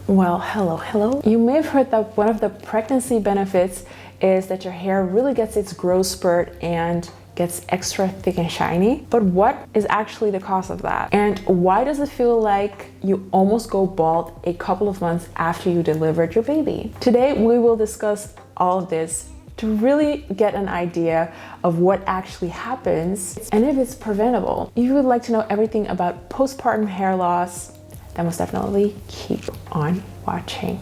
Well, hello. You may have heard that one of the pregnancy benefits is that your hair really gets its growth spurt and gets extra thick and shiny. But what is actually the cause of that? And why does it feel like you almost go bald a couple of months after you delivered your baby? Today, we will discuss all of this to really get an idea of what actually happens and if it's preventable. If you would like to know everything about postpartum hair loss, then most definitely keep on watching.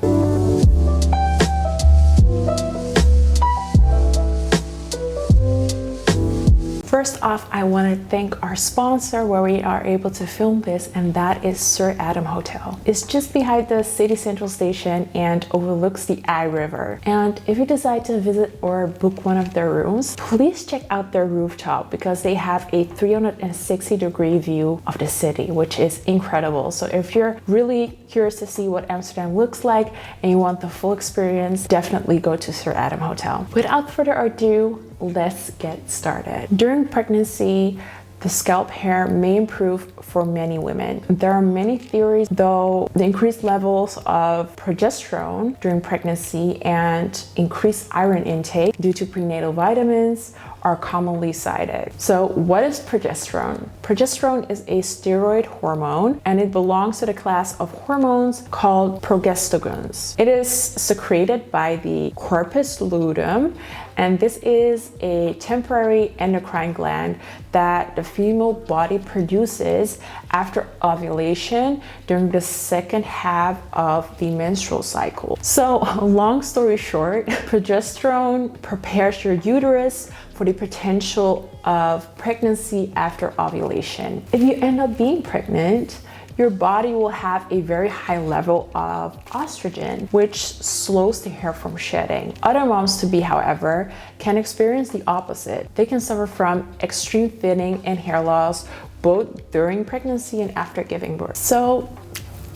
First off, I want to thank our sponsor where we are able to film this, and that is Sir Adam Hotel. It's just behind the City Central Station and overlooks the Eye River. And if you decide to visit or book one of their rooms, please check out their rooftop because they have a 360-degree view of the city, which is incredible. So if you're really curious to see what Amsterdam looks like and you want the full experience, definitely go to Sir Adam Hotel. Without further ado, let's get started. During pregnancy, the scalp hair may improve for many women. There are many theories, though the increased levels of progesterone during pregnancy and increased iron intake due to prenatal vitamins are commonly cited. So what is progesterone? Progesterone is a steroid hormone and it belongs to the class of hormones called progestogens. It is secreted by the corpus luteum, and this is a temporary endocrine gland that the female body produces after ovulation during the second half of the menstrual cycle. So long story short, progesterone prepares your uterus for the potential of pregnancy after ovulation. If you end up being pregnant, your body will have a very high level of estrogen, which slows the hair from shedding. Other moms-to-be, however, can experience the opposite. They can suffer from extreme thinning and hair loss both during pregnancy and after giving birth. So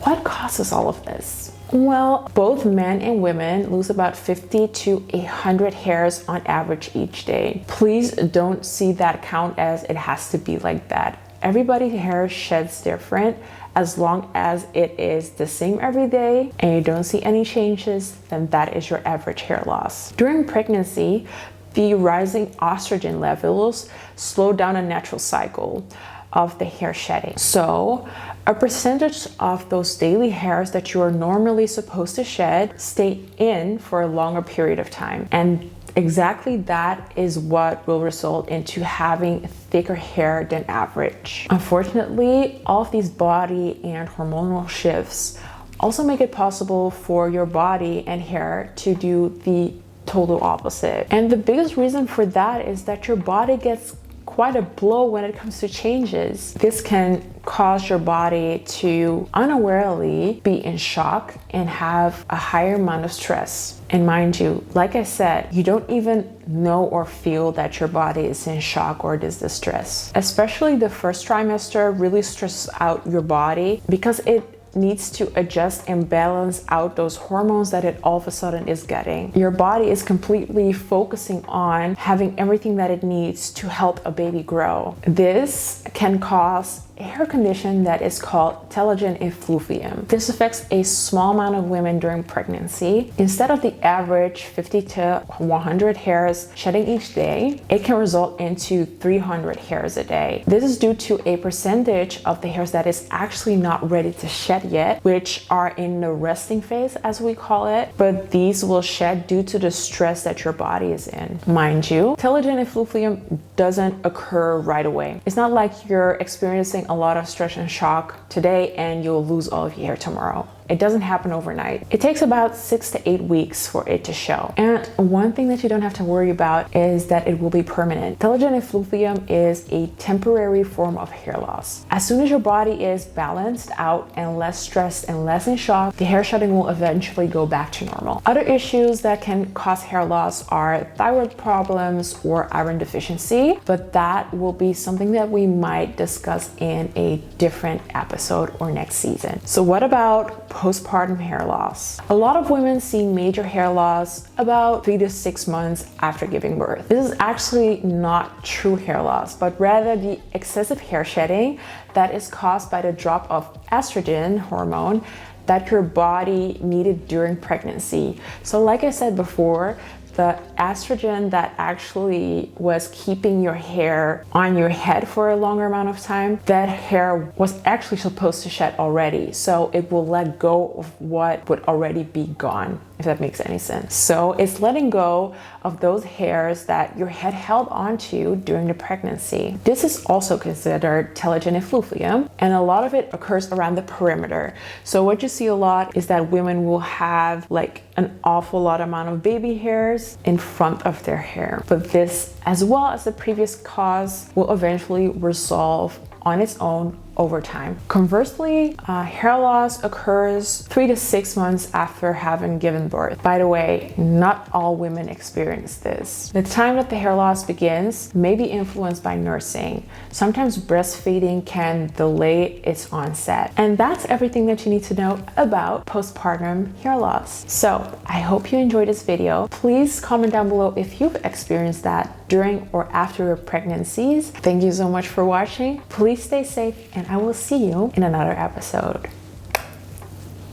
what causes all of this? Well, both men and women lose about 50 to 100 hairs on average each day. Please don't see that count as it has to be like that. Everybody's hair sheds different. As long as it is the same every day and you don't see any changes, then that is your average hair loss. During pregnancy, the rising estrogen levels slow down a natural cycle of the hair shedding. So a percentage of those daily hairs that you are normally supposed to shed stay in for a longer period of time. And exactly that is what will result into having thicker hair than average. Unfortunately, all of these body and hormonal shifts also make it possible for your body and hair to do the total opposite. And the biggest reason for that is that your body gets quite a blow when it comes to changes. This can cause your body to unawarely be in shock and have a higher amount of stress. And mind you, like I said, you don't even know or feel that your body is in shock or is distress. Especially the first trimester really stresses out your body because it needs to adjust and balance out those hormones that it all of a sudden is getting. Your body is completely focusing on having everything that it needs to help a baby grow. This can cause a hair condition that is called telogen effluvium. This affects a small amount of women during pregnancy. Instead of the average 50 to 100 hairs shedding each day, it can result into 300 hairs a day. This is due to a percentage of the hairs that is actually not ready to shed yet, which are in the resting phase, as we call it, but these will shed due to the stress that your body is in. Mind you, telogen effluvium doesn't occur right away. It's not like you're experiencing a lot of stress and shock today and you'll lose all of your hair tomorrow. It doesn't happen overnight. It takes about 6 to 8 weeks for it to show. And one thing that you don't have to worry about is that it will be permanent. Telogen effluvium is a temporary form of hair loss. As soon as your body is balanced out and less stressed and less in shock, the hair shedding will eventually go back to normal. Other issues that can cause hair loss are thyroid problems or iron deficiency, but that will be something that we might discuss in a different episode or next season. So what about postpartum hair loss? A lot of women see major hair loss about 3 to 6 months after giving birth. This is actually not true hair loss, but rather the excessive hair shedding that is caused by the drop of estrogen hormone that your body needed during pregnancy. So like I said before, the estrogen that actually was keeping your hair on your head for a longer amount of time, that hair was actually supposed to shed already. So it will let go of what would already be gone, if that makes any sense. So it's letting go of those hairs that your head held onto during the pregnancy. This is also considered telogen effluvium, and a lot of it occurs around the perimeter. So what you see a lot is that women will have like an awful lot amount of baby hairs in front of their hair. But this, as well as the previous cause, will eventually resolve on its own over time. Conversely, hair loss occurs 3 to 6 months after having given birth. By the way, not all women experience this. The time that the hair loss begins may be influenced by nursing. Sometimes breastfeeding can delay its onset. And that's everything that you need to know about postpartum hair loss. So I hope you enjoyed this video. Please comment down below if you've experienced that during or after your pregnancies. Thank you so much for watching. Please stay safe, and I will see you in another episode.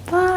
Bye.